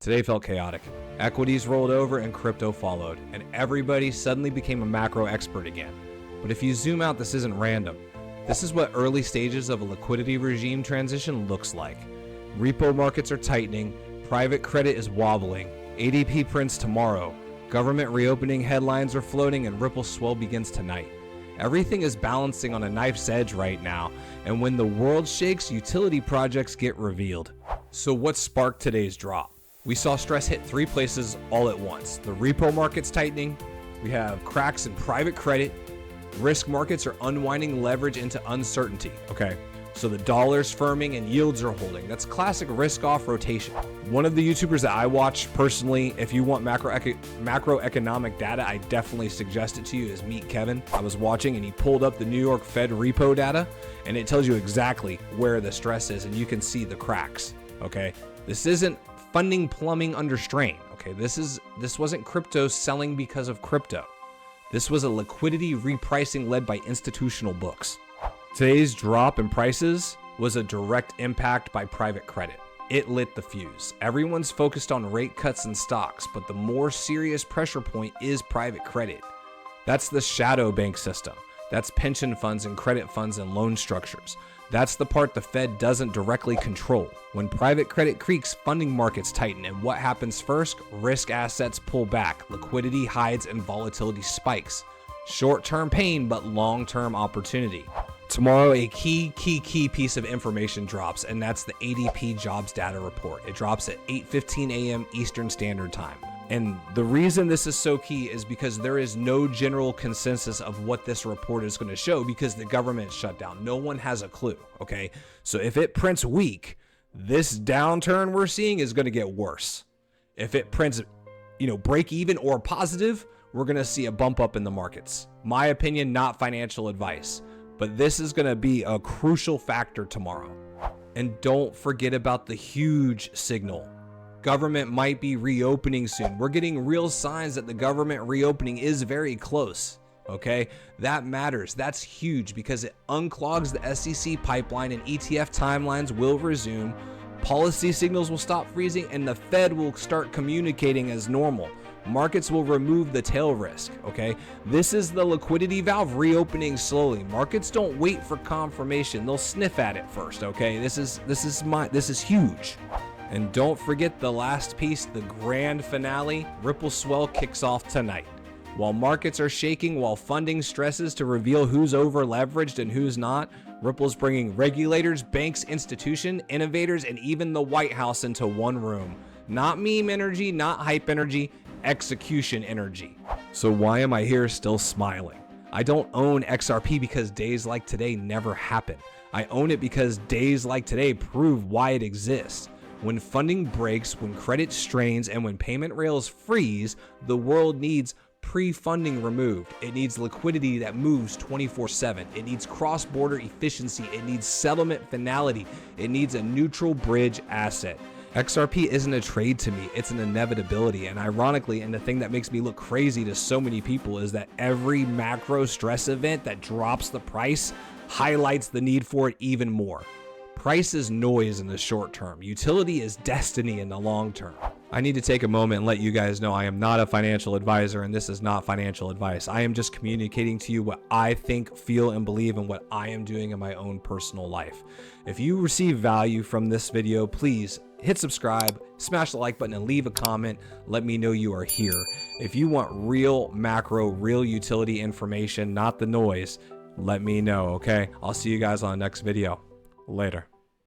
Today felt chaotic. Equities rolled over and crypto followed, and everybody suddenly became a macro expert again. But if you zoom out, this isn't random. This is what early stages of a liquidity regime transition looks like. Repo markets are tightening, private credit is wobbling, ADP prints tomorrow, government reopening headlines are floating, and Ripple Swell begins tonight. Everything is balancing on a knife's edge right now, and when the world shakes, utility projects get revealed. So what sparked today's drop? We saw stress hit three places all at once. The repo market's tightening, we have cracks in private credit, risk markets are unwinding leverage into uncertainty. Okay, so the dollar's firming and yields are holding. That's classic risk-off rotation. One of the YouTubers that I watch personally, if you want macroeconomic data, I definitely suggest it to you, is Meet Kevin. I was watching and he pulled up the New York Fed repo data, and it tells you exactly where the stress is, and you can see the cracks. Okay, this isn't funding plumbing under strain. Okay, this wasn't crypto selling because of crypto. This was a liquidity repricing led by institutional books. Today's drop in prices was a direct impact by private credit. It lit the fuse. Everyone's focused on rate cuts and stocks, but the more serious pressure point is private credit. That's the shadow bank system. That's pension funds and credit funds and loan structures. That's the part the Fed doesn't directly control. When private credit creaks, funding markets tighten, and what happens first? Risk assets pull back, liquidity hides, and volatility spikes. Short-term pain, but long-term opportunity. Tomorrow, a key piece of information drops, and that's the ADP jobs data report. It drops at 8:15 a.m. Eastern Standard Time. And the reason this is so key is because there is no general consensus of what this report is going to show because the government shut down. No one has a clue, okay? So if it prints weak, this downturn we're seeing is going to get worse. If it prints, break even or positive, we're going to see a bump up in the markets. My opinion, not financial advice, but this is going to be a crucial factor tomorrow. And don't forget about the huge signal. Government might be reopening soon. We're getting real signs that the government reopening is very close. Okay, that matters. That's huge because it unclogs the SEC pipeline and ETF timelines will resume. Policy signals will stop freezing and the Fed will start communicating as normal. Markets will remove the tail risk. Okay, this is the liquidity valve reopening slowly. Markets don't wait for confirmation. They'll sniff at it first. Okay, this is huge. And don't forget the last piece, the grand finale. Ripple Swell kicks off tonight. While markets are shaking, while funding stresses to reveal who's over leveraged and who's not, Ripple's bringing regulators, banks, institutions, innovators, and even the White House into one room. Not meme energy, not hype energy, execution energy. So why am I here still smiling? I don't own XRP because days like today never happen. I own it because days like today prove why it exists. When funding breaks, when credit strains, and when payment rails freeze, the world needs pre-funding removed. It needs liquidity that moves 24/7. It needs cross-border efficiency. It needs settlement finality. It needs a neutral bridge asset. XRP isn't a trade to me, it's an inevitability. And ironically, and the thing that makes me look crazy to so many people is that every macro stress event that drops the price highlights the need for it even more. Price is noise in the short term. Utility is destiny in the long term. I need to take a moment and let you guys know I am not a financial advisor and this is not financial advice. I am just communicating to you what I think, feel, and believe in what I am doing in my own personal life. If you receive value from this video, please hit subscribe, smash the like button, and leave a comment. Let me know you are here. If you want real macro, real utility information, not the noise, let me know, okay? I'll see you guys on the next video. Later.